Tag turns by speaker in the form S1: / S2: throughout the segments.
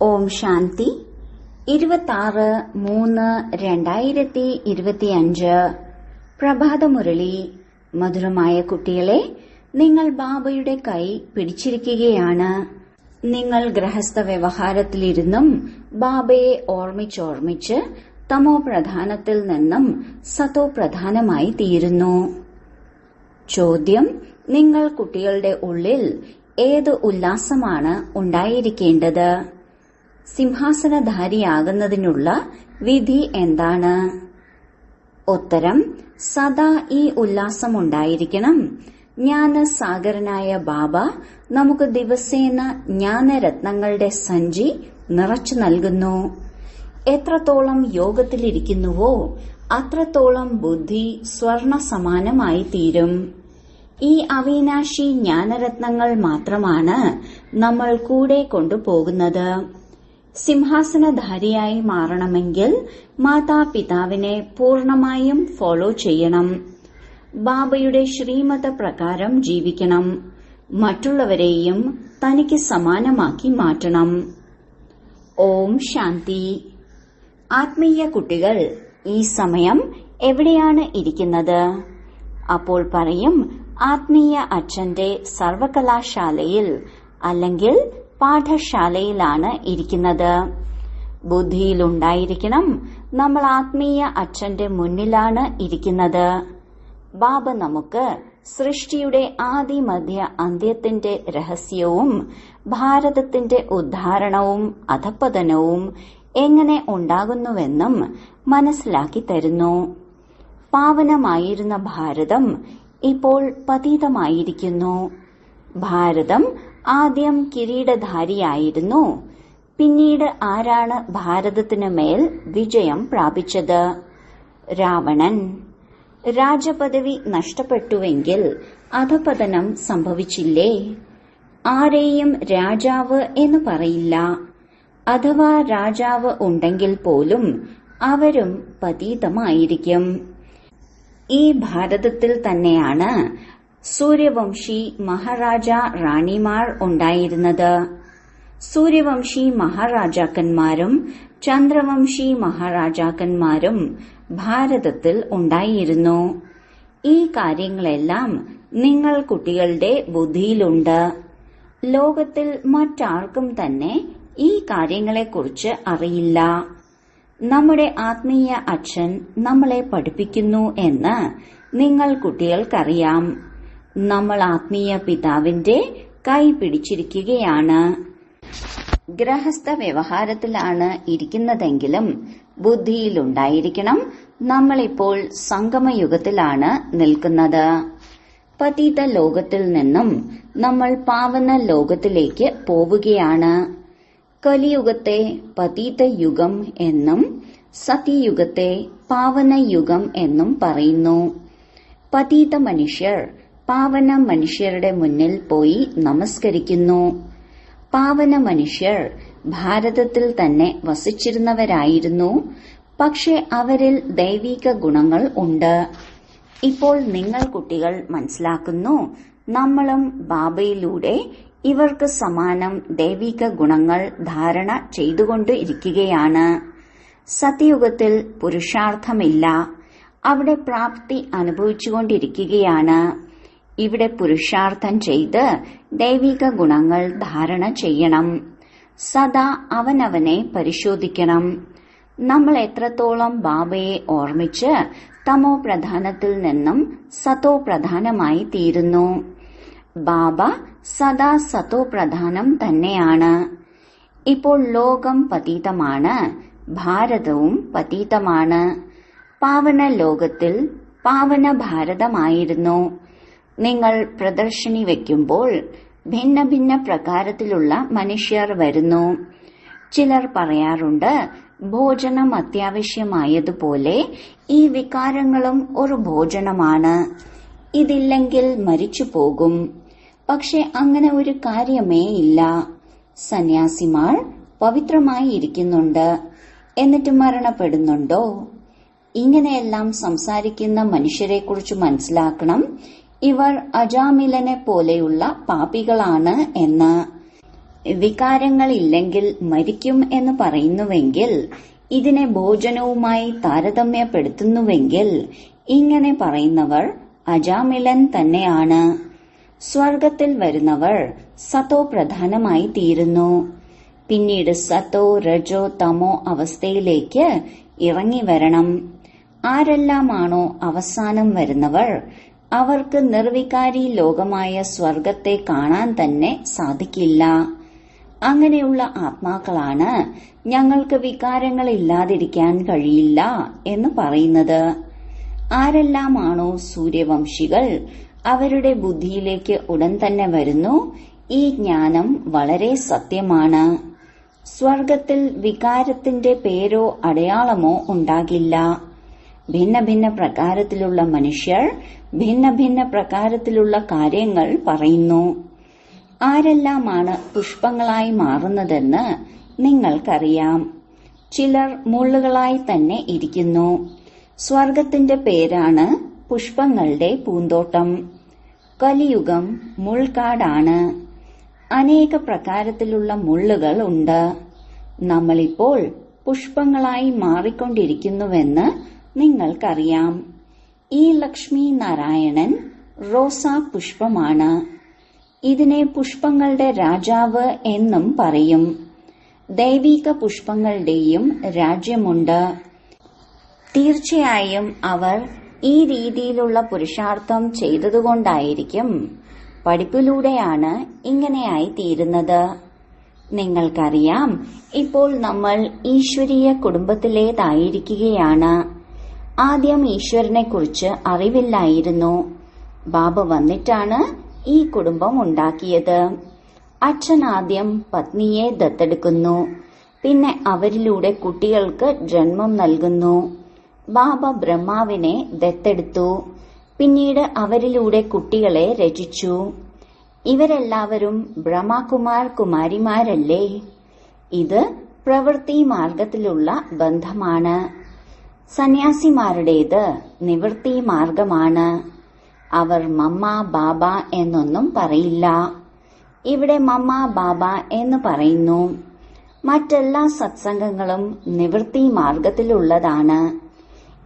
S1: ഓം ശാന്തി 26/3/2025 പ്രഭാതമുരളി. മധുരമായ കുട്ടികളെ, നിങ്ങൾ ബാബയുടെ കൈ പിടിച്ചിരിക്കുകയാണ്. നിങ്ങൾ ഗൃഹസ്ഥ വ്യവഹാരത്തിലിരുന്നും ബാബയെ ഓർമ്മിച്ചോർമ്മിച്ച് തമോ പ്രധാനത്തിൽ നിന്നും സതോ പ്രധാനമായി തീരുന്നു. ചോദ്യം: നിങ്ങൾ കുട്ടികളുടെ ഉള്ളിൽ ഏത് ഉല്ലാസമാണ് ഉണ്ടായിരിക്കേണ്ടത്? സിംഹാസനധാരിയാകുന്നതിനുള്ള വിധി എന്താണ്? ഉത്തരം: സദാ ഈ ഉല്ലാസമുണ്ടായിരിക്കണം. ജ്ഞാനസാഗരനായ ബാബ നമുക്ക് ദിവസേന ജ്ഞാനരത്നങ്ങളുടെ സഞ്ചി നിറച്ചു നൽകുന്നു. എത്രത്തോളം യോഗത്തിലിരിക്കുന്നുവോ അത്രത്തോളം ബുദ്ധി സ്വർണ സമാനമായി തീരും. ഈ അവിനാശി ജ്ഞാനരത്നങ്ങൾ മാത്രമാണ് നമ്മൾ കൂടെ കൊണ്ടുപോകുന്നത്. സിംഹാസനധാരിയായി മാറണമെങ്കിൽ മാതാപിതാവിനെ പൂർണമായും ഫോളോ ചെയ്യണം. ബാബയുടെ ശ്രീമത പ്രകാരം ജീവിക്കണം. മറ്റുള്ളവരെയും തനിക്ക് സമാനമാക്കി മാറ്റണം. ഓം ശാന്തി. ആത്മീയ കുട്ടികൾ ഈ സമയം എവിടെയാണ് ഇരിക്കുന്നത്? അപ്പോൾ പറയും, ആത്മീയ അച്ഛന്റെ സർവകലാശാലയിൽ അല്ലെങ്കിൽ പാഠശാലയിലാണ് ഇരിക്കുന്നത്. ബുദ്ധിയിലുണ്ടായിരിക്കണം, നമ്മൾ ആത്മീയ അച്ഛന്റെ മുന്നിലാണ് ഇരിക്കുന്നത്. ബാബ നമുക്ക് സൃഷ്ടിയുടെ ആദി മധ്യ അന്ത്യത്തിന്റെ രഹസ്യവും ഭാരതത്തിന്റെ ഉദ്ധാരണവും അധപ്പതനവും എങ്ങനെ ഉണ്ടാകുന്നുവെന്നും മനസ്സിലാക്കി തരുന്നു. പാവനമായിരുന്ന ഭാരതം ഇപ്പോൾ പതീതമായിരിക്കുന്നു. ഭാരതം ആദ്യം കിരീടധാരിയായിരുന്നു. പിന്നീട് ആരാണ് ഭാരതത്തിനു മേൽ വിജയം പ്രാപിച്ചത്? രാവണൻ. രാജപദവി നഷ്ടപ്പെട്ടുവെങ്കിൽ അധപതനം സംഭവിച്ചില്ലേ? ആരെയും രാജാവ് എന്ന് പറയില്ല. അഥവാ രാജാവ് ഉണ്ടെങ്കിൽ പോലും അവരും പതീതമായിരിക്കും. ഈ ഭാരതത്തിൽ തന്നെയാണ് സൂര്യവംശി മഹാരാജ റാണിമാർ ഉണ്ടായിരുന്നത്. സൂര്യവംശി മഹാരാജാക്കന്മാരും ചന്ദ്രവംശി മഹാരാജാക്കന്മാരും ഭാരതത്തിൽ ഉണ്ടായിരുന്നു. ഈ കാര്യങ്ങളെല്ലാം നിങ്ങൾ കുട്ടികളുടെ ബുദ്ധിയിലുണ്ട്. ലോകത്തിൽ മറ്റാർക്കും തന്നെ ഈ കാര്യങ്ങളെക്കുറിച്ച് അറിയില്ല. നമ്മുടെ ആത്മീയ അച്ഛൻ നമ്മളെ പഠിപ്പിക്കുന്നു എന്ന് നിങ്ങൾ കുട്ടികൾക്കറിയാം. നമ്മൾ ആത്മീയ പിതാവിന്റെ കൈ പിടിച്ചിരിക്കുകയാണ്. ഗൃഹസ്ഥ വ്യവഹാരത്തിലാണ് ഇരിക്കുന്നതെങ്കിലും ബുദ്ധിയിലുണ്ടായിരിക്കണം, നമ്മളിപ്പോൾ സംഗമയുഗത്തിലാണ് നിൽക്കുന്നത്. പതീത ലോകത്തിൽ നിന്നും നമ്മൾ പാവന ലോകത്തിലേക്ക് പോവുകയാണ്. കലിയുഗത്തെ പതീത യുഗം എന്നും സത്യയുഗത്തെ പാവന യുഗം എന്നും പറയുന്നു. പതീത മനുഷ്യർ പാവന മനുഷ്യരുടെ മുന്നിൽ പോയി നമസ്കരിക്കുന്നു. പാവന മനുഷ്യർ ഭാരതത്തിൽ തന്നെ വസിച്ചിരുന്നവരായിരുന്നു. പക്ഷെ അവരിൽ ദൈവിക ഗുണങ്ങൾ ഉണ്ട്. ഇപ്പോൾ നിങ്ങൾ കുട്ടികൾ മനസ്സിലാക്കുന്നു, നമ്മളും ബാബയിലൂടെ ഇവർക്ക് സമാനം ദൈവിക ഗുണങ്ങൾ ധാരണ ചെയ്തുകൊണ്ട് ഇരിക്കുകയാണ്. സത്യയുഗത്തിൽ പുരുഷാർത്ഥമില്ല. അവിടെ പ്രാപ്തി അനുഭവിച്ചുകൊണ്ടിരിക്കുകയാണ്. ഇവിടെ പുരുഷാർത്ഥം ചെയ്ത് ദൈവിക ഗുണങ്ങൾ ധാരണ ചെയ്യണം. സദാ അവനവനെ പരിശോധിക്കണം. നമ്മൾ എത്രത്തോളം ബാബയെ ഓർമ്മിച്ച് തമോ പ്രധാനത്തിൽ നിന്നും സതോ പ്രധാനമായി തീരുന്നു. ബാബ സദാ സതോ പ്രധാനം തന്നെയാണ്. ഇപ്പോൾ ലോകം പതീതമാണ്, ഭാരതവും പതീതമാണ്. പാവന ലോകത്തിൽ പാവന ഭാരതമായിരുന്നു. നിങ്ങൾ പ്രദർശിനി വയ്ക്കുമ്പോൾ ഭിന്ന ഭിന്ന പ്രകാരത്തിലുള്ള മനുഷ്യർ വരുന്നു. ചിലർ പറയാറുണ്ട്, ഭോജനം അത്യാവശ്യമായതുപോലെ ഈ വികാരങ്ങളും ഒരു ഭോജനമാണ്. ഇതില്ലെങ്കിൽ മരിച്ചു പോകും. പക്ഷെ അങ്ങനെ ഒരു കാര്യമേ ഇല്ല. സന്യാസിമാർ പവിത്രമായി ഇരിക്കുന്നുണ്ട്, എന്നിട്ട് മരണപ്പെടുന്നുണ്ടോ? ഇങ്ങനെയെല്ലാം സംസാരിക്കുന്ന മനുഷ്യരെക്കുറിച്ച് മനസ്സിലാക്കണം, ഇവർ അജാമിലനെ പോലെയുള്ള പാപികളാണ് എന്ന്. വികാരങ്ങളില്ലെങ്കിൽ മരിക്കും എന്ന് പറയുന്നുവെങ്കിൽ, ഇതിനെ ഭോജനവുമായി താരതമ്യപ്പെടുത്തുന്നുവെങ്കിൽ, ഇങ്ങനെ പറയുന്നവർ അജാമിളൻ തന്നെയാണ്. സ്വർഗത്തിൽ വരുന്നവർ സത്തോ പ്രധാനമായി തീരുന്നു. പിന്നീട് സത്തോ, രജോ, തമോ അവസ്ഥയിലേക്ക് ഇറങ്ങി വരണം. ആരെല്ലാമാണോ അവസാനം വരുന്നവർ, അവർക്ക് നിർവികാരി ലോകമായ സ്വർഗത്തെ കാണാൻ തന്നെ സാധിക്കില്ല. അങ്ങനെയുള്ള ആത്മാക്കളാണ് ഞങ്ങൾക്ക് വികാരങ്ങളില്ലാതിരിക്കാൻ കഴിയില്ല എന്ന് പറയുന്നത്. ആരെല്ലാമാണോ സൂര്യവംശികൾ, അവരുടെ ബുദ്ധിയിലേക്ക് ഉടൻ തന്നെ വരുന്നു, ഈ ജ്ഞാനം വളരെ സത്യമാണ്. സ്വർഗത്തിൽ വികാരത്തിന്റെ പേരോ അടയാളമോ ഉണ്ടാകില്ല. ഭിന്ന ഭിന്ന പ്രകാരത്തിലുള്ള മനുഷ്യർ ഭിന്ന ഭിന്ന പ്രകാരത്തിലുള്ള കാര്യങ്ങൾ പറയുന്നു. ആരെല്ലാമാണ് പുഷ്പങ്ങളായി മാറുന്നതെന്ന് നിങ്ങൾക്കറിയാം. ചിലർ മുള്ളുകളായി തന്നെ ഇരിക്കുന്നു. സ്വർഗത്തിന്റെ പേരാണ് പുഷ്പങ്ങളുടെ പൂന്തോട്ടം. കലിയുഗം മുൾക്കാടാണ്. അനേക പ്രകാരത്തിലുള്ള മുള്ളുകൾ ഉണ്ട്. നമ്മളിപ്പോൾ പുഷ്പങ്ങളായി മാറിക്കൊണ്ടിരിക്കുന്നുവെന്ന് നിങ്ങൾക്കറിയാം. ഈ ലക്ഷ്മി നാരായണൻ റോസാ പുഷ്പമാണ്. ഇതിനെ പുഷ്പങ്ങളുടെ രാജാവ് എന്നും പറയും. ദൈവിക പുഷ്പങ്ങളുടെയും രാജ്യമുണ്ട്. തീർച്ചയായും അവർ ഈ രീതിയിലുള്ള പുരുഷാർത്ഥം ചെയ്തതുകൊണ്ടായിരിക്കും പഠിപ്പിലൂടെയാണ് ഇങ്ങനെയായി തീരുന്നത്. നിങ്ങൾക്കറിയാം, ഇപ്പോൾ നമ്മൾ ഈശ്വരീയ കുടുംബത്തിലേതായിരിക്കുകയാണ്. ആദ്യം ഈശ്വരനെക്കുറിച്ച് അറിവില്ലായിരുന്നു. ബാബ വന്നിട്ടാണ് ഈ കുടുംബം ഉണ്ടാക്കിയത്. അച്ഛൻ ആദ്യം പത്നിയെ ദത്തെടുക്കുന്നു. പിന്നെ അവരിലൂടെ കുട്ടികൾക്ക് ജന്മം നൽകുന്നു. ബാബ ബ്രഹ്മാവിനെ ദത്തെടുത്തു. പിന്നീട് അവരിലൂടെ കുട്ടികളെ രചിച്ചു. ഇവരെല്ലാവരും ബ്രഹ്മകുമാർ കുമാരിമാരല്ലേ? ഇത് പ്രവൃത്തി മാർഗത്തിലുള്ള ബന്ധമാണ്. സന്യാസിമാരുടേത് നിവൃത്തി മാർഗമാണ്. അവർ മമ്മ ബാബ എന്നൊന്നും പറയില്ല. ഇവിടെ മമ്മ ബാബ എന്ന് പറയുന്നു. മറ്റെല്ലാ സത്സംഗങ്ങളും നിവൃത്തി മാർഗത്തിലുള്ളതാണ്.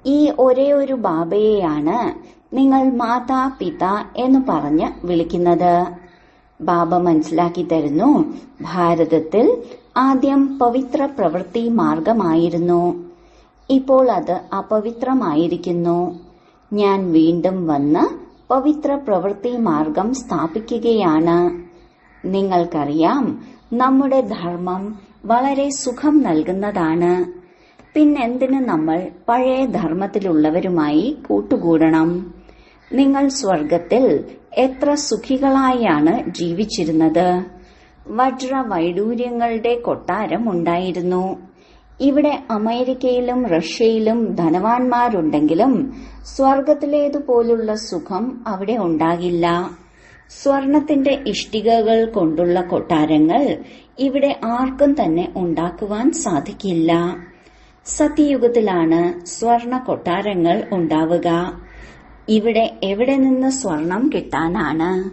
S1: ഈ ഒരേ ഒരു ബാബയെയാണ് നിങ്ങൾ മാതാ പിത എന്ന് പറഞ്ഞ് വിളിക്കുന്നത്. ബാബ മനസ്സിലാക്കി തരുന്നു, ഭാരതത്തിൽ ആദ്യം പവിത്ര പ്രവൃത്തി മാർഗമായിരുന്നു. ഇപ്പോൾ അത് അപവിത്രമായിരിക്കുന്നു. ഞാൻ വീണ്ടും വന്ന് പവിത്ര പ്രവൃത്തി മാർഗം സ്ഥാപിക്കുകയാണ്. നിങ്ങൾക്കറിയാം, നമ്മുടെ ധർമ്മം വളരെ സുഖം നൽകുന്നതാണ്. പിന്നെന്തിന് നമ്മൾ പഴയ ധർമ്മത്തിലുള്ളവരുമായി കൂട്ടുകൂടണം? നിങ്ങൾ സ്വർഗത്തിൽ എത്ര സുഖികളായാണ് ജീവിച്ചിരുന്നത്. വജ്ര വൈഡൂര്യങ്ങളുടെ കൊട്ടാരം ഉണ്ടായിരുന്നു. ഇവിടെ അമേരിക്കയിലും റഷ്യയിലും ധനവാന്മാരുണ്ടെങ്കിലും സ്വർഗത്തിലേതുപോലുള്ള സുഖം അവിടെ ഉണ്ടാകില്ല. സ്വർണത്തിന്റെ ഇഷ്ടികകൾ കൊണ്ടുള്ള കൊട്ടാരങ്ങൾ ഇവിടെ ആർക്കും തന്നെ ഉണ്ടാക്കുവാൻ സാധിക്കില്ല. സത്യയുഗത്തിലാണ് സ്വർണ കൊട്ടാരങ്ങൾ ഉണ്ടാവുക. ഇവിടെ എവിടെ നിന്ന് സ്വർണം കിട്ടാനാണ്?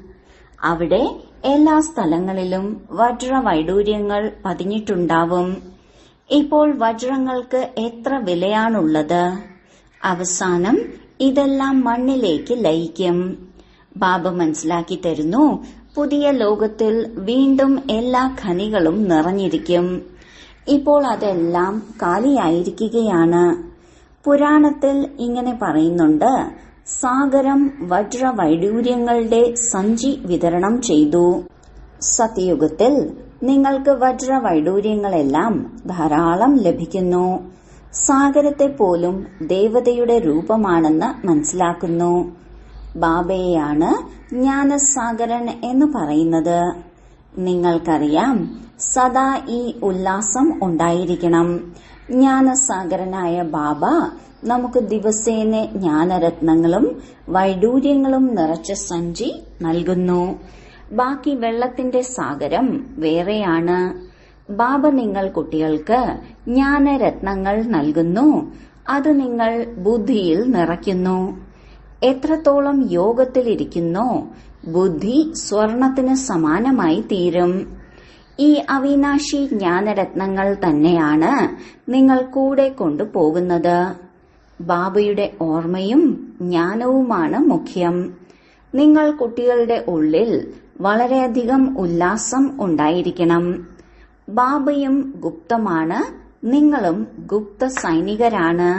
S1: അവിടെ എല്ലാ സ്ഥലങ്ങളിലും വജ്ര വൈഡൂര്യങ്ങൾ പതിഞ്ഞിട്ടുണ്ടാവും. ഇപ്പോൾ വജ്രങ്ങൾക്ക് എത്ര വിലയാണുള്ളത്? അവസാനം ഇതെല്ലാം മണ്ണിലേക്ക് ലയിക്കും. ബാബ മനസ്സിലാക്കി തരുന്നു, പുതിയ ലോകത്തിൽ വീണ്ടും എല്ലാ ഖനികളും നിറഞ്ഞിരിക്കും. ഇപ്പോൾ അതെല്ലാം കാലിയായിരിക്കുകയാണ്. പുരാണത്തിൽ ഇങ്ങനെ പറയുന്നുണ്ട്, സാഗരം വജ്ര വൈഡൂര്യങ്ങളുടെ സഞ്ചി വിതരണം ചെയ്തു. സത്യയുഗത്തിൽ നിങ്ങൾക്ക് വജ്ര വൈഡൂര്യങ്ങളെല്ലാം ധാരാളം ലഭിക്കുന്നു. സാഗരത്തെ പോലും ദേവതയുടെ രൂപമാണെന്ന് മനസ്സിലാക്കുന്നു. ബാബയെയാണ് ജ്ഞാനസാഗരൻ എന്ന് പറയുന്നത്. നിങ്ങൾക്കറിയാം, സദാ ഈ ഉല്ലാസം ഉണ്ടായിരിക്കണം. ജ്ഞാനസാഗരനായ ബാബ നമുക്ക് ദിവസേന ജ്ഞാനരത്നങ്ങളും വൈഡൂര്യങ്ങളും നിറച്ച സഞ്ചി നൽകുന്നു. ബാക്കി വെള്ളത്തിന്റെ സാഗരം വേറെയാണ്. ബാബ നിങ്ങൾ കുട്ടികൾക്ക് ജ്ഞാനരത്നങ്ങൾ നൽകുന്നു. അത് നിങ്ങൾ ബുദ്ധിയിൽ നിറയ്ക്കുന്നു. എത്രത്തോളം യോഗത്തിലിരിക്കുന്നോ ബുദ്ധി സ്വർണത്തിന് സമാനമായി തീരും. ഈ അവിനാശി ജ്ഞാനരത്നങ്ങൾ തന്നെയാണ് നിങ്ങൾ കൂടെ കൊണ്ടുപോകുന്നത്. ബാബയുടെ ഓർമ്മയും ജ്ഞാനവുമാണ് മുഖ്യം. നിങ്ങൾ കുട്ടികളുടെ ഉള്ളിൽ വളരെയധികം ഉല്ലാസം ഉണ്ടായിരിക്കണം. ബാബയും ഗുപ്തമാണ്, നിങ്ങളും ഗുപ്ത സൈനികരാണ്.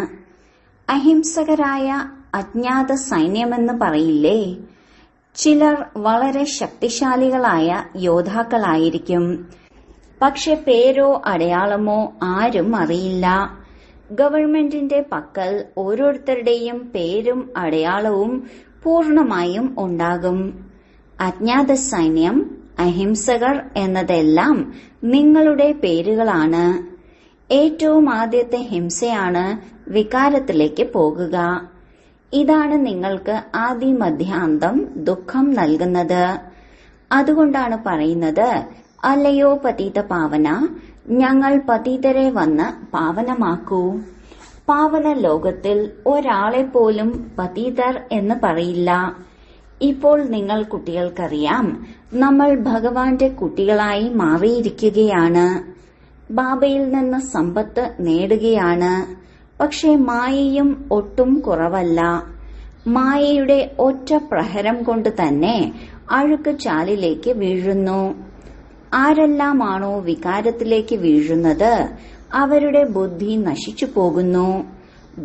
S1: അഹിംസകരായ അജ്ഞാത സൈന്യമെന്ന് പറയില്ലേ? ചിലർ വളരെ ശക്തിശാലികളായ യോദ്ധാക്കളായിരിക്കും. പക്ഷെ പേരോ അടയാളമോ ആരും അറിയില്ല. ഗവൺമെന്റിന്റെ പക്കൽ ഓരോരുത്തരുടെയും പേരും അടയാളവും പൂർണമായും ഉണ്ടാകും. അജ്ഞാത സൈന്യം, അഹിംസകർ എന്നതെല്ലാം നിങ്ങളുടെ പേരുകളാണ്. ഏറ്റവും ആദ്യത്തെ ഹിംസയാണ് വികാരത്തിലേക്ക് പോകുക. ഇതാണ് നിങ്ങൾക്ക് ആദി മധ്യാന്തം ദുഃഖം നൽകുന്നത്. അതുകൊണ്ടാണ് പറയുന്നത്, അല്ലയോ പതീത പാവന, ഞങ്ങൾ പതീതരെ വന്ന് പാവനമാക്കൂ. പാവന ലോകത്തിൽ ഒരാളെ പോലും പതീതർ എന്ന് പറയില്ല. ഇപ്പോൾ നിങ്ങൾ കുട്ടികൾക്കറിയാം, നമ്മൾ ഭഗവാന്റെ കുട്ടികളായി മാറിയിരിക്കുകയാണ്. ബാബയിൽ നിന്ന് സമ്പത്ത് നേടുകയാണ്. പക്ഷെ മായയും ഒട്ടും കുറവല്ല. മായയുടെ ഒറ്റ പ്രഹരം കൊണ്ട് തന്നെ അഴുക്ക് ചാലിലേക്ക് വീഴുന്നു. ആരെല്ലാമാണോ വികാരത്തിലേക്ക് വീഴുന്നത്, അവരുടെ ബുദ്ധി നശിച്ചു പോകുന്നു.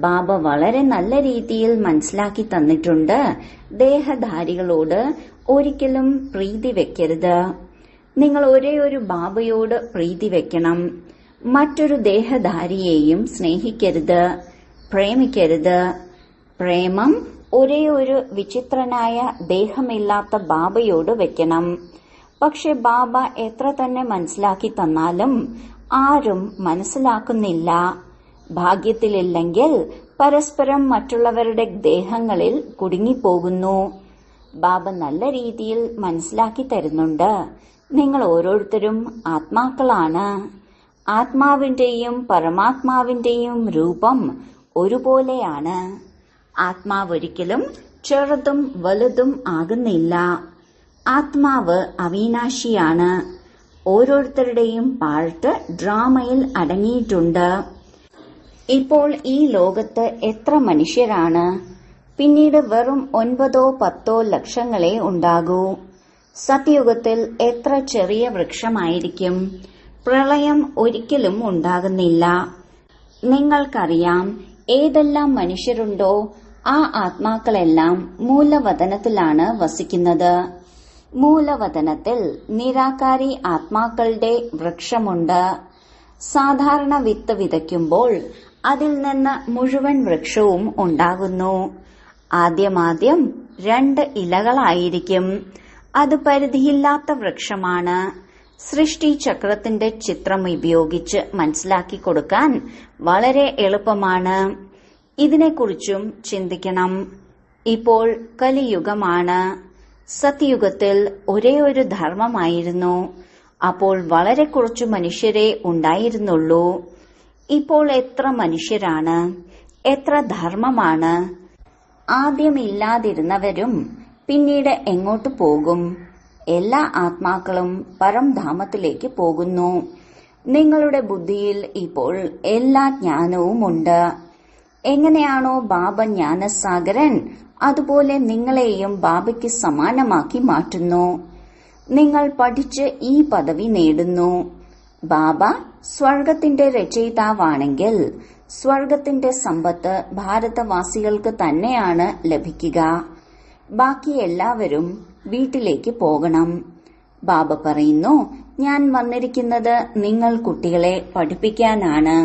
S1: ബാബ വളരെ നല്ല രീതിയിൽ മനസ്സിലാക്കി തന്നിട്ടുണ്ട്, ദേഹധാരികളോട് ഒരിക്കലും പ്രീതി വെക്കരുത്. നിങ്ങൾ ഒരേ ഒരു ബാബയോട് പ്രീതി വെക്കണം. മറ്റൊരു ദേഹധാരിയെയും സ്നേഹിക്കരുത്, പ്രേമിക്കരുത്. പ്രേമം ഒരേ ഒരു വിചിത്രനായ ദേഹമില്ലാത്ത ബാബയോട് വെക്കണം. പക്ഷെ ബാബ എത്ര തന്നെ മനസ്സിലാക്കി തന്നാലും ആരും മനസ്സിലാക്കുന്നില്ല. ഭാഗ്യത്തിലില്ലെങ്കിൽ പരസ്പരം മറ്റുള്ളവരുടെ ദേഹങ്ങളിൽ കുടുങ്ങിപ്പോകുന്നു. ബാബ നല്ല രീതിയിൽ മനസ്സിലാക്കി തരുന്നുണ്ട്, നിങ്ങൾ ഓരോരുത്തരും ആത്മാക്കളാണ്. ആത്മാവിന്റെയും പരമാത്മാവിന്റെയും രൂപം ഒരുപോലെയാണ്. ആത്മാവൊരിക്കലും ചെറുതും വലുതും ആകുന്നില്ല. ആത്മാവ് അവിനാശിയാണ്. ഓരോരുത്തരുടെയും പാർട്ട് ഡ്രാമയിൽ അടങ്ങിയിട്ടുണ്ട്. ഇപ്പോൾ ഈ ലോകത്ത് എത്ര മനുഷ്യരാണ്? പിന്നീട് വെറും 9-10 ലക്ഷങ്ങളെ ഉണ്ടാകൂ. സത്യയുഗത്തിൽ എത്ര ചെറിയ വൃക്ഷമായിരിക്കും. പ്രളയം ഒരിക്കലും ഉണ്ടാകുന്നില്ല. നിങ്ങൾക്കറിയാം, ഏതെല്ലാം മനുഷ്യരുണ്ടോ ആ ആത്മാക്കളെല്ലാം മൂലവതനത്തിലാണ് വസിക്കുന്നത്. മൂലവതനത്തിൽ നിരാകാരി ആത്മാക്കളുടെ വൃക്ഷമുണ്ട്. സാധാരണ വിത്ത് വിതയ്ക്കുമ്പോൾ അതിൽ നിന്ന് മുഴുവൻ വൃക്ഷവും ഉണ്ടാകുന്നു. ആദ്യം 2 ഇലകളായിരിക്കും. അത് പരിധിയില്ലാത്ത വൃക്ഷമാണ്. സൃഷ്ടി ചക്രത്തിന്റെ ചിത്രം ഉപയോഗിച്ച് മനസ്സിലാക്കി കൊടുക്കാൻ വളരെ എളുപ്പമാണ്. ഇതിനെക്കുറിച്ചും ചിന്തിക്കണം. ഇപ്പോൾ കലിയുഗമാണ്. സത്യയുഗത്തിൽ ഒരേ ഒരു ധർമ്മമായിരുന്നു. അപ്പോൾ വളരെ കുറച്ചു മനുഷ്യരെ ഉണ്ടായിരുന്നുള്ളൂ. ഇപ്പോൾ എത്ര മനുഷ്യരാണ്, എത്ര ധർമ്മമാണ്. ആദ്യമില്ലാതിരുന്നവരും പിന്നീട് എങ്ങോട്ട് പോകും? എല്ലാ ആത്മാക്കളും പരംധാമത്തിലേക്ക് പോകുന്നു. നിങ്ങളുടെ ബുദ്ധിയിൽ ഇപ്പോൾ എല്ലാ ജ്ഞാനവുമുണ്ട്. എങ്ങനെയാണോ ബാബ ജ്ഞാനസാഗരൻ, അതുപോലെ നിങ്ങളെയും ബാബയ്ക്ക് സമാനമാക്കി മാറ്റുന്നു. നിങ്ങൾ പഠിച്ച് ഈ പദവി നേടുന്നു. ബാബ സ്വർഗത്തിന്റെ രചയിതാവാണെങ്കിൽ സ്വർഗത്തിന്റെ സമ്പത്ത് ഭാരതവാസികൾക്ക് തന്നെയാണ് ലഭിക്കുക. ബാക്കി എല്ലാവരും വീട്ടിലേക്ക് പോകണം. ബാബ പറയുന്നു, ഞാൻ വന്നിരിക്കുന്നത് നിങ്ങൾ കുട്ടികളെ പഠിപ്പിക്കാനാണ്.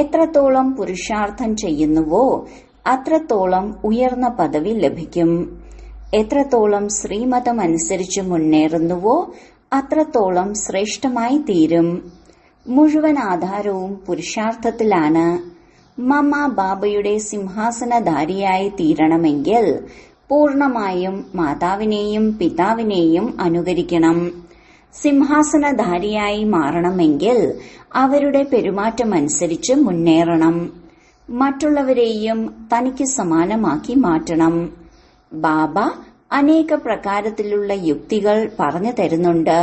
S1: എത്രത്തോളം പുരുഷാർത്ഥം ചെയ്യുന്നുവോ അത്രത്തോളം ഉയർന്ന പദവി ലഭിക്കും. എത്രത്തോളം ശ്രീമതം അനുസരിച്ച് മുന്നേറുന്നുവോ അത്രത്തോളം ശ്രേഷ്ഠമായി തീരും. മുഴുവൻ ആധാരവും പുരുഷാർത്ഥത്തിലാണ്. മമ ബാബയുടെ സിംഹാസനധാരിയായി തീരണമെങ്കിൽ പൂർണമായും മാതാവിനെയും പിതാവിനെയും അനുകരിക്കണം. സിംഹാസനധാരിയായി മാറണമെങ്കിൽ അവരുടെ പെരുമാറ്റമനുസരിച്ച് മുന്നേറണം. മറ്റുള്ളവരെയും തനിക്ക് സമാനമാക്കി മാറ്റണം. ബാബ അനേക പ്രകാരത്തിലുള്ള യുക്തികൾ പറഞ്ഞു തരുന്നുണ്ട്.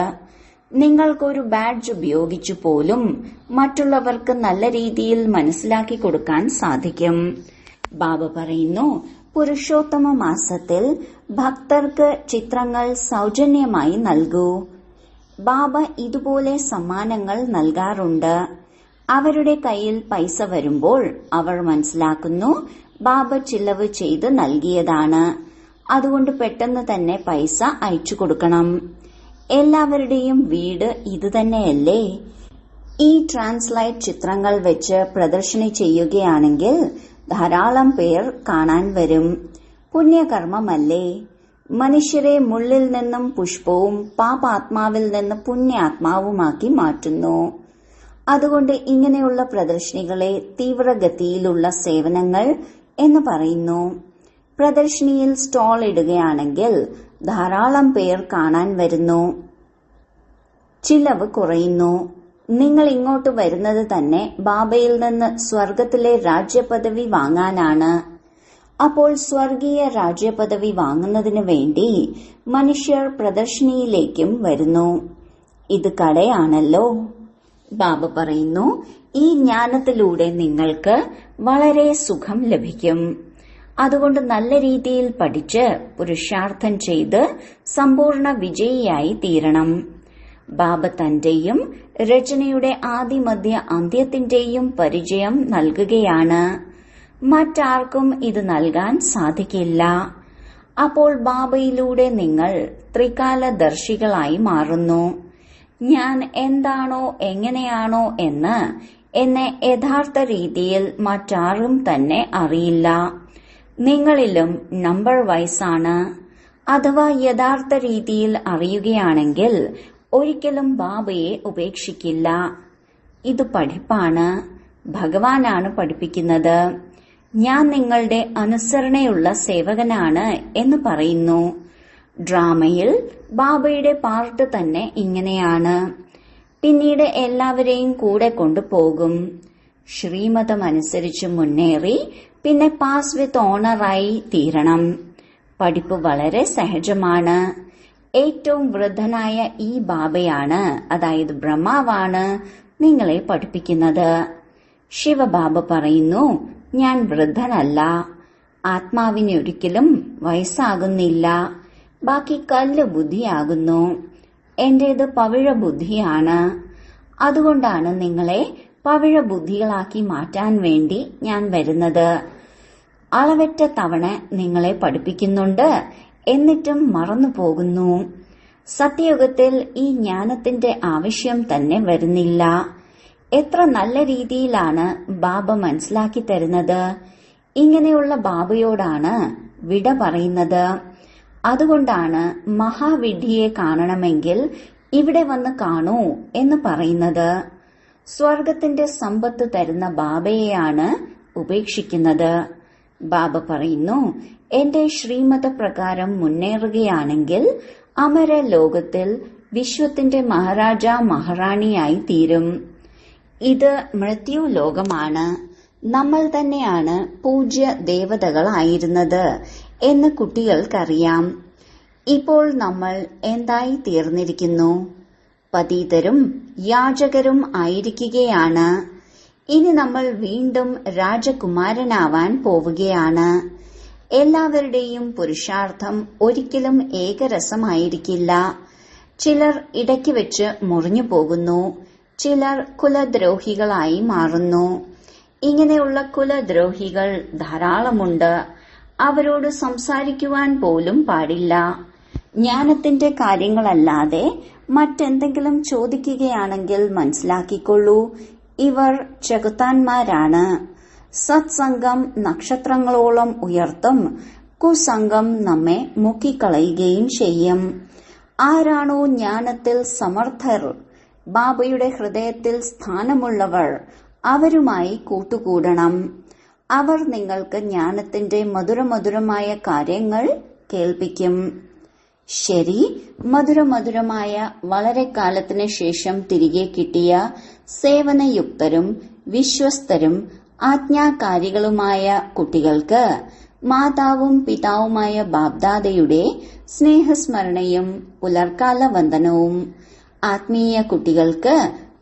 S1: നിങ്ങൾക്കൊരു ബാഡ്ജ് ഉപയോഗിച്ചു പോലും മറ്റുള്ളവർക്ക് നല്ല രീതിയിൽ മനസ്സിലാക്കി കൊടുക്കാൻ സാധിക്കും. ബാബ പറയുന്നു, പുരുഷോത്തമ മാസത്തിൽ ഭക്തർക്ക് ചിത്രങ്ങൾ സൗജന്യമായി നൽകൂ. ബാബ ഇതുപോലെ സമ്മാനങ്ങൾ നൽകാറുണ്ട്. അവരുടെ കയ്യിൽ പൈസ വരുമ്പോൾ അവർ മനസ്സിലാക്കുന്നു ബാബ ചിലവ് ചെയ്ത് നൽകിയതാണ്. അതുകൊണ്ട് പെട്ടെന്ന് തന്നെ പൈസ അയച്ചു കൊടുക്കണം. എല്ലാവരുടെയും വീട് ഇതുതന്നെയല്ലേ? ഈ ട്രാൻസ്ലൈറ്റ് ചിത്രങ്ങൾ വെച്ച് പ്രദർശനം ചെയ്യുകയാണെങ്കിൽ ധാരാളം പേർ കാണാൻ വരും. പുണ്യകർമ്മമല്ലേ? മനുഷ്യരെ മുള്ളിൽ നിന്നും പുഷ്പവും പാപാത്മാവിൽ നിന്ന് പുണ്യാത്മാവുമാക്കി മാറ്റുന്നു. അതുകൊണ്ട് ഇങ്ങനെയുള്ള പ്രദർശനികളെ തീവ്രഗതിയിലുള്ള സേവനങ്ങൾ എന്ന് പറയുന്നു. പ്രദർശനിയിൽ സ്റ്റോൾ ഇടുകയാണെങ്കിൽ ധാരാളം പേർ കാണാൻ വരുന്നു. ചിലവ് കുറയുന്നു. നിങ്ങൾ ഇങ്ങോട്ട് വരുന്നത് തന്നെ ബാബയിൽ നിന്ന് സ്വർഗത്തിലെ രാജ്യപദവി വാങ്ങാനാണ്. അപ്പോൾ സ്വർഗീയ രാജ്യപദവി വാങ്ങുന്നതിന് വേണ്ടി മനുഷ്യർ പ്രദർശനിയിലേക്കും വരുന്നു. ഇത് കടയാണല്ലോ. ബാബ പറയുന്നു, ഈ ജ്ഞാനത്തിലൂടെ നിങ്ങൾക്ക് വളരെ സുഖം ലഭിക്കും. അതുകൊണ്ട് നല്ല രീതിയിൽ പഠിച്ച് പുരുഷാർത്ഥം ചെയ്ത് സമ്പൂർണ്ണ വിജയിയായി തീരണം. ബാബ തന്റെയും രചനയുടെ ആദിമധ്യ അന്ത്യത്തിന്റെയും പരിചയം നൽകുകയാണ്. മറ്റാർക്കും ഇത് നൽകാൻ സാധിക്കില്ല. അപ്പോൾ ബാബയിലൂടെ നിങ്ങൾ ത്രികാലദർശികളായി മാറുന്നു. ഞാൻ എന്താണോ എങ്ങനെയാണോ എന്ന് എന്നെ യഥാർത്ഥ രീതിയിൽ മറ്റാരും തന്നെ അറിയില്ല. നിങ്ങളിലും നമ്പർ വൈസാണ്. അഥവാ യഥാർത്ഥ രീതിയിൽ അറിയുകയാണെങ്കിൽ ഒരിക്കലും ബാബയെ ഉപേക്ഷിക്കില്ല. ഇത് പഠിപ്പാണ്. ഭഗവാനാണ് പഠിപ്പിക്കുന്നത്. ഞാൻ നിങ്ങളുടെ അനുസരണയുള്ള സേവകനാണ് എന്ന് പറയുന്നു. ഡ്രാമയിൽ ബാബയുടെ പാർട്ട് തന്നെ ഇങ്ങനെയാണ്. പിന്നീട് എല്ലാവരെയും കൂടെ കൊണ്ടുപോകും. ശ്രീമതമനുസരിച്ച് മുന്നേറി പിന്നെ പാസ് വിത്ത് ഓണറായി തീരണം. പഠിപ്പ് വളരെ സഹജമാണ്. ഏറ്റവും വൃദ്ധനായ ഈ ബാബയാണ്, അതായത് ബ്രഹ്മാവാണ് നിങ്ങളെ പഠിപ്പിക്കുന്നത്. ശിവബാബ പറയുന്നു, ഞാൻ വൃദ്ധനല്ല. ആത്മാവിന് ഒരിക്കലും വയസ്സാകുന്നില്ല. ബാക്കി കല്ല് ബുദ്ധിയാകുന്നു. എന്റേത് പവിഴ ബുദ്ധിയാണ്. അതുകൊണ്ടാണ് നിങ്ങളെ പവിഴ ബുദ്ധികളാക്കി മാറ്റാൻ വേണ്ടി ഞാൻ വരുന്നത്. അളവറ്റ തവണ നിങ്ങളെ പഠിപ്പിക്കുന്നുണ്ട്, എന്നിട്ടും മറന്നു പോകുന്നു. സത്യയുഗത്തിൽ ഈ ജ്ഞാനത്തിന്റെ ആവശ്യം തന്നെ വരുന്നില്ല. എത്ര നല്ല രീതിയിലാണ് ബാബ മനസ്സിലാക്കി തരുന്നത്. ഇങ്ങനെയുള്ള ബാബയോടാണ് വിട പറയുന്നത്. അതുകൊണ്ടാണ് മഹാവിഡ്ഢിയെ കാണണമെങ്കിൽ ഇവിടെ വന്ന് കാണൂ എന്ന് പറയുന്നത്. സ്വർഗത്തിന്റെ സമ്പത്ത് തരുന്ന ബാബയെയാണ് ഉപേക്ഷിക്കുന്നത്. ബാബ പറയുന്നു, എന്റെ ശ്രീമത പ്രകാരം മുന്നേറുകയാണെങ്കിൽ അമര ലോകത്തിൽ വിശ്വത്തിന്റെ മഹാരാജ മഹാറാണിയായി തീരും. ഇത് മൃത്യു ലോകമാണ്. നമ്മൾ തന്നെയാണ് പൂജ്യ ദേവതകളായിരുന്നത് എന്ന് കുട്ടികൾക്കറിയാം. ഇപ്പോൾ നമ്മൾ എന്തായി തീർന്നിരിക്കുന്നു? പതീതരും യാചകരും ആയിരിക്കുകയാണ്. ഇനി നമ്മൾ വീണ്ടും രാജകുമാരനാവാൻ പോവുകയാണ്. എല്ലാവരുടെയും പുരുഷാർത്ഥം ഒരിക്കലും ഏകരസമായിരിക്കില്ല. ചിലർ ഇടയ്ക്ക് വെച്ച് മുറിഞ്ഞു പോകുന്നു. ചിലർ കുലദ്രോഹികളായി മാറുന്നു. ഇങ്ങനെയുള്ള കുലദ്രോഹികൾ ധാരാളമുണ്ട്. അവരോട് സംസാരിക്കുവാൻ പോലും പാടില്ല. ജ്ഞാനത്തിന്റെ കാര്യങ്ങളല്ലാതെ മറ്റെന്തെങ്കിലും ചോദിക്കുകയാണെങ്കിൽ മനസ്സിലാക്കിക്കൊള്ളൂ, ഇവർ ചെകുത്താന്മാരാണ്. സത്സംഗം നക്ഷത്രങ്ങളോളം ഉയർത്തും, കുസംഗം നമ്മെ മുക്കിക്കളയുകയും ചെയ്യും. ആരാണോ ജ്ഞാനത്തിൽ സമർത്ഥർ, ബാബയുടെ ഹൃദയത്തിൽ സ്ഥാനമുള്ളവർ, അവരുമായി കൂട്ടുകൂടണം. അവർ നിങ്ങൾക്ക് ജ്ഞാനത്തിന്റെ മധുരമധുരമായ കാര്യങ്ങൾ കേൾപ്പിക്കും. ശരി, മധുരമധുരമായ വളരെ കാലത്തിന് ശേഷം തിരികെ കിട്ടിയ സേവനയുക്തരും വിശ്വസ്തരും ആജ്ഞാകാരികളുമായ കുട്ടികൾക്ക് മാതാവും പിതാവുമായ ബാബ്ദാദയുടെ സ്നേഹസ്മരണയും പുലർക്കാല വന്ദനവും. ആത്മീയ കുട്ടികൾക്ക്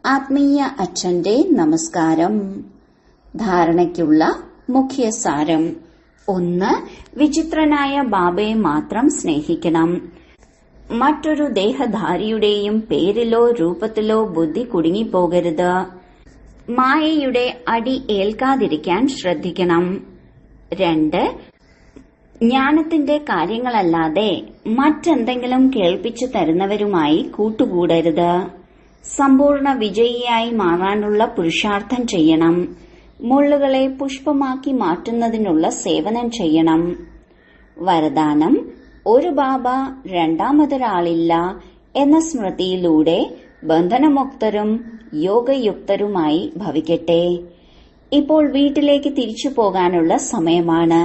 S1: ആത്മീയ അച്ഛന്റെ നമസ്കാരം. ധാരണയ്ക്കുള്ള മുഖ്യ സാരം: 1. വിചിത്രനായ ബാബയെ മാത്രം സ്നേഹിക്കണം. മറ്റൊരു ദേഹധാരിയുടെയും പേരിലോ രൂപത്തിലോ ബുദ്ധി കുടുങ്ങിപ്പോകരുത്. മായയുടെ അടി ഏൽക്കാതിരിക്കാൻ ശ്രദ്ധിക്കണം. 2. ജ്ഞാനത്തിന്റെ കാര്യങ്ങളല്ലാതെ മറ്റെന്തെങ്കിലും കേൾപ്പിച്ചു തരുന്നവരുമായി കൂട്ടുകൂടരുത്. സമ്പൂർണ്ണ വിജയിയായി മാറാനുള്ള പുരുഷാർത്ഥം ചെയ്യണം. മുള്ളുകളെ പുഷ്പമാക്കി മാറ്റുന്നതിനുള്ള സേവനം ചെയ്യണം. വരദാനം: ഒരു ബാബ രണ്ടാമതൊരാളില്ല എന്ന സ്മൃതിയിലൂടെ ബന്ധനമുക്തരും യോഗയുക്തരുമായി ഭവിക്കട്ടെ. ഇപ്പോൾ വീട്ടിലേക്ക് തിരിച്ചു പോകാനുള്ള സമയമാണ്.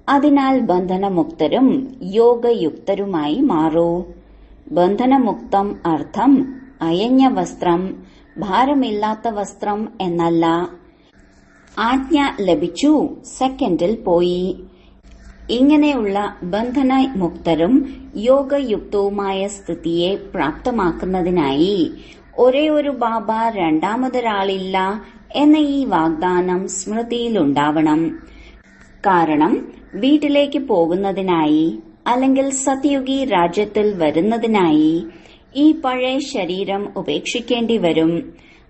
S1: അതിനാൽ ബന്ധനമുക്തരും യോഗയുക്തരുമായി മാറൂ. ബന്ധനമുക്തം അർത്ഥം അയഞ്ഞ വസ്ത്രം, ഭാരമില്ലാത്ത വസ്ത്രം എന്നല്ല. ആജ്ഞ ലഭിച്ചു, സെക്കൻഡിൽ പോയി. ഇങ്ങനെയുള്ള ബന്ധനമുക്തരും യോഗയുക്തവുമായ സ്ഥിതിയെ പ്രാപ്തമാക്കുന്നതിനായി ഒരേ ഒരു ബാബ രണ്ടാമതൊരാളില്ല എന്ന ഈ വാഗ്ദാനം സ്മൃതിയിലുണ്ടാവണം. കാരണം വീട്ടിലേക്ക് പോകുന്നതിനായി അല്ലെങ്കിൽ സത്യുഗി രാജ്യത്തിൽ വരുന്നതിനായി ഈ പഴയ ശരീരം ഉപേക്ഷിക്കേണ്ടി വരും.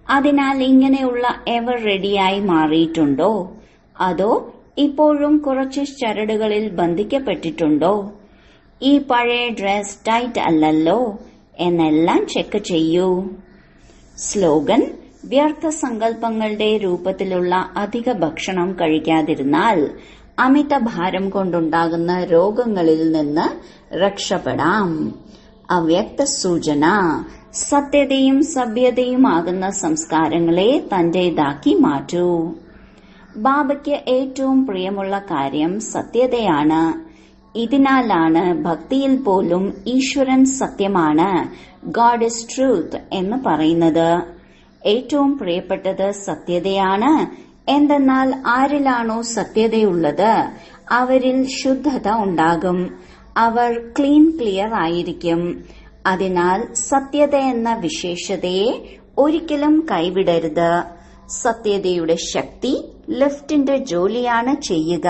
S1: അതിനാൽ ഇങ്ങനെയുള്ള എവർ റെഡിയായി മാറിയിട്ടുണ്ടോ? അതോ ഇപ്പോഴും കുറച്ച് ചരടുകളിൽ ബന്ധിക്കപ്പെട്ടിട്ടുണ്ടോ? ഈ പഴയ ഡ്രസ് ടൈറ്റ് അല്ലല്ലോ എന്നെല്ലാം ചെക്ക് ചെയ്യൂ. സ്ലോഗൻ: വ്യർത്ഥ സങ്കല്പങ്ങളുടെ രൂപത്തിലുള്ള അധിക ഭക്ഷണം കഴിക്കാതിരുന്നാൽ അമിത ഭാരം കൊണ്ടുണ്ടാകുന്ന രോഗങ്ങളിൽ നിന്ന് രക്ഷപ്പെടാം. അവ്യക്ത സൂചന: സത്യതയും സഭ്യതയുമാകുന്ന സംസ്കാരങ്ങളെ തന്റേതാക്കി മാറ്റൂ. ബാബയ്ക്ക് ഏറ്റവും പ്രിയമുള്ള കാര്യം സത്യതയാണ്. ഇതിനാലാണ് ഭക്തിയിൽ പോലും ഈശ്വരൻ സത്യമാണ്, ഗോഡ് ഇസ് ട്രൂത്ത് എന്ന് പറയുന്നത്. ഏറ്റവും പ്രിയപ്പെട്ടത് സത്യതയാണ്. എന്തെന്നാൽ ആരിലാണോ സത്യതയുള്ളത് അവരിൽ ശുദ്ധത ഉണ്ടാകും. അവർ ക്ലിയർ ആയിരിക്കും. അതിനാൽ സത്യത എന്ന വിശേഷതയെ ഒരിക്കലും കൈവിടരുത്. സത്യതയുടെ ശക്തി ലിഫ്റ്റിന്റെ ജോലിയാണ് ചെയ്യുക.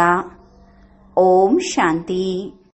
S1: ഓം ശാന്തി.